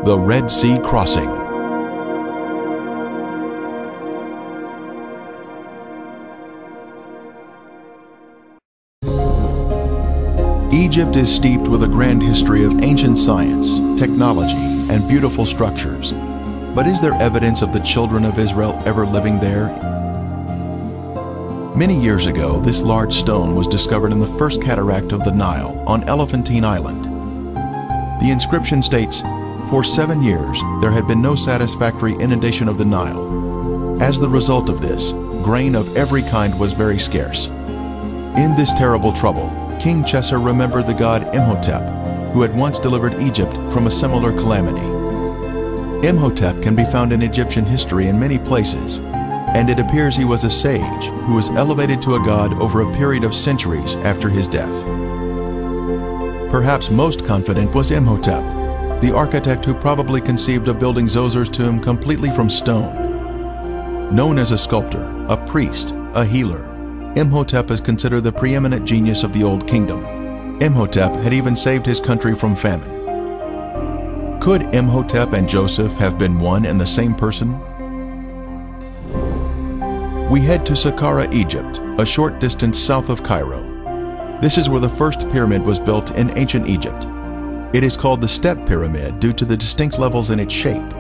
The Red Sea Crossing. Egypt is steeped with a grand history of ancient science, technology, and beautiful structures. But is there evidence of the children of Israel ever living there? Many years ago, this large stone was discovered in the first cataract of the Nile on Elephantine Island. The inscription states, "For 7 years, there had been no satisfactory inundation of the Nile. As the result of this, grain of every kind was very scarce. In this terrible trouble, King Chesser remembered the god Imhotep, who had once delivered Egypt from a similar calamity." Imhotep can be found in Egyptian history in many places, and it appears he was a sage who was elevated to a god over a period of centuries after his death. Perhaps most confident was Imhotep, the architect who probably conceived of building Zozer's tomb completely from stone. Known as a sculptor, a priest, a healer, Imhotep is considered the preeminent genius of the Old Kingdom. Imhotep had even saved his country from famine. Could Imhotep and Joseph have been one and the same person? We head to Saqqara, Egypt, a short distance south of Cairo. This is where the first pyramid was built in ancient Egypt. It is called the Step Pyramid due to the distinct levels in its shape.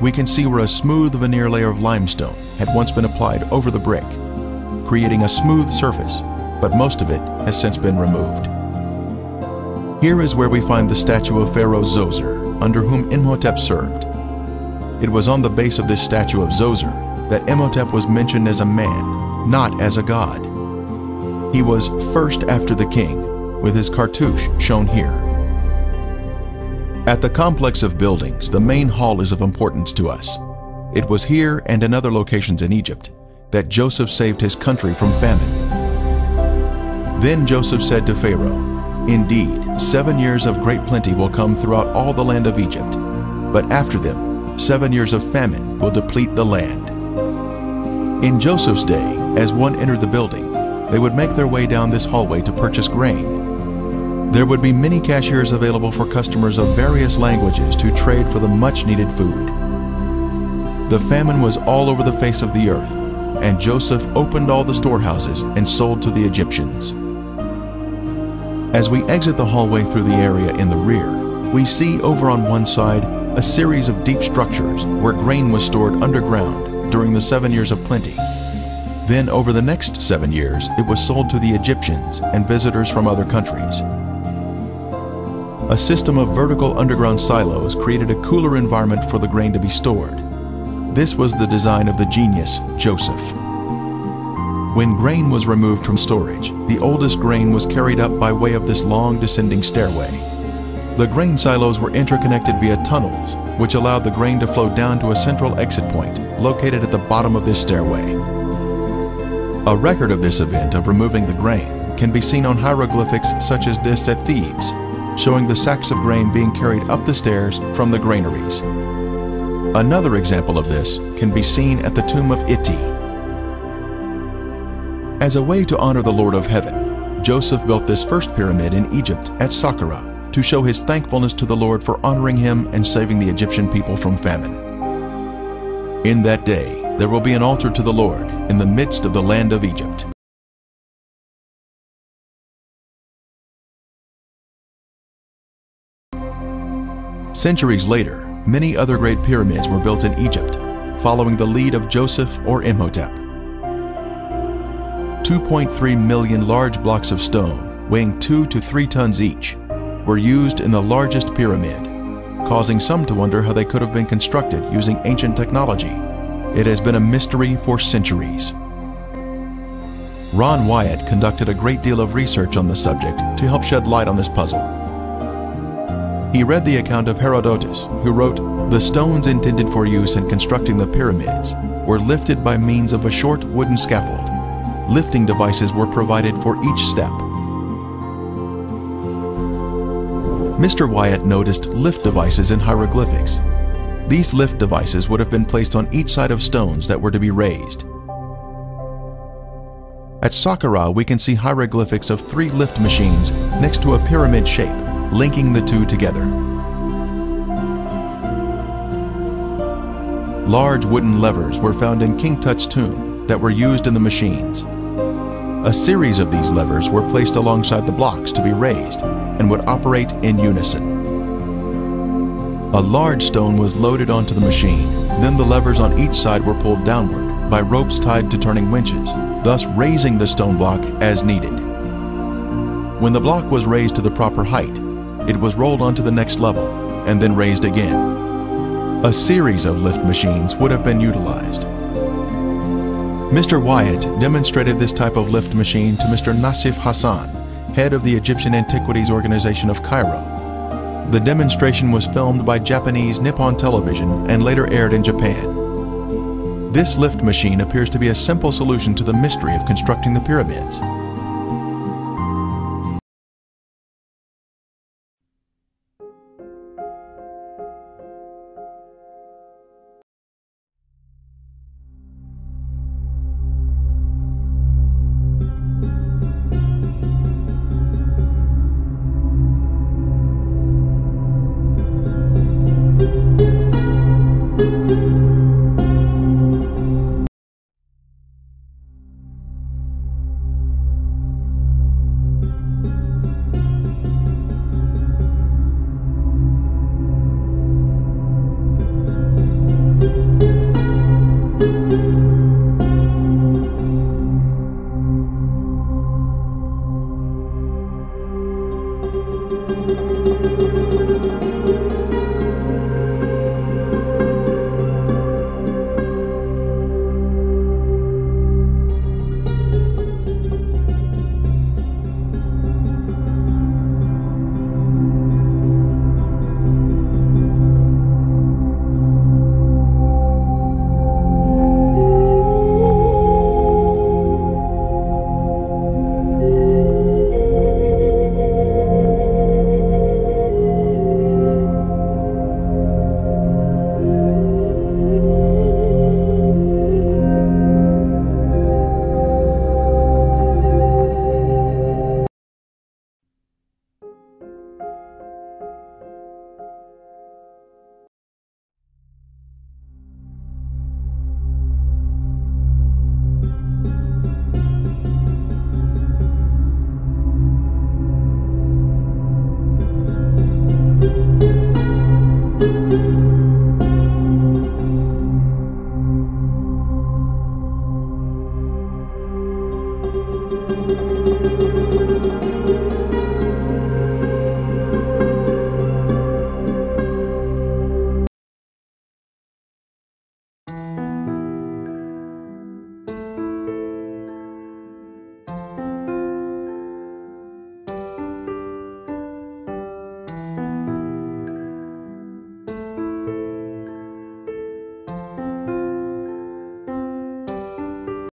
We can see where a smooth veneer layer of limestone had once been applied over the brick, creating a smooth surface, but most of it has since been removed. Here is where we find the statue of Pharaoh Zoser, under whom Imhotep served. It was on the base of this statue of Zoser that Imhotep was mentioned as a man, not as a god. He was first after the king, with his cartouche shown here. At the complex of buildings, the main hall is of importance to us. It was here and in other locations in Egypt that Joseph saved his country from famine. Then Joseph said to Pharaoh, "Indeed, 7 years of great plenty will come throughout all the land of Egypt, but after them, 7 years of famine will deplete the land." In Joseph's day, as one entered the building, they would make their way down this hallway to purchase grain. There would be many cashiers available for customers of various languages to trade for the much-needed food. The famine was all over the face of the earth, and Joseph opened all the storehouses and sold to the Egyptians. As we exit the hallway through the area in the rear, we see over on one side a series of deep structures where grain was stored underground during the 7 years of plenty. Then over the next 7 years, it was sold to the Egyptians and visitors from other countries. A system of vertical underground silos created a cooler environment for the grain to be stored. This was the design of the genius, Joseph. When grain was removed from storage, the oldest grain was carried up by way of this long descending stairway. The grain silos were interconnected via tunnels, which allowed the grain to flow down to a central exit point located at the bottom of this stairway. A record of this event of removing the grain can be seen on hieroglyphics such as this at Thebes, showing the sacks of grain being carried up the stairs from the granaries. Another example of this can be seen at the tomb of Iti. As a way to honor the Lord of Heaven, Joseph built this first pyramid in Egypt at Saqqara to show his thankfulness to the Lord for honoring him and saving the Egyptian people from famine. In that day, there will be an altar to the Lord in the midst of the land of Egypt. Centuries later, many other great pyramids were built in Egypt, following the lead of Joseph or Imhotep. 2.3 million large blocks of stone, weighing 2 to 3 tons each, were used in the largest pyramid, causing some to wonder how they could have been constructed using ancient technology. It has been a mystery for centuries. Ron Wyatt conducted a great deal of research on the subject to help shed light on this puzzle. He read the account of Herodotus, who wrote, "The stones intended for use in constructing the pyramids were lifted by means of a short wooden scaffold. Lifting devices were provided for each step." Mr. Wyatt noticed lift devices in hieroglyphics. These lift devices would have been placed on each side of stones that were to be raised. At Saqqara, we can see hieroglyphics of 3 lift machines next to a pyramid shape, linking the two together. Large wooden levers were found in King Tut's tomb that were used in the machines. A series of these levers were placed alongside the blocks to be raised and would operate in unison. A large stone was loaded onto the machine, then the levers on each side were pulled downward by ropes tied to turning winches, thus raising the stone block as needed. When the block was raised to the proper height, it was rolled onto the next level and then raised again. A series of lift machines would have been utilized. Mr. Wyatt demonstrated this type of lift machine to Mr. Nassif Hassan, head of the Egyptian Antiquities Organization of Cairo. The demonstration was filmed by Japanese Nippon Television and later aired in Japan. This lift machine appears to be a simple solution to the mystery of constructing the pyramids.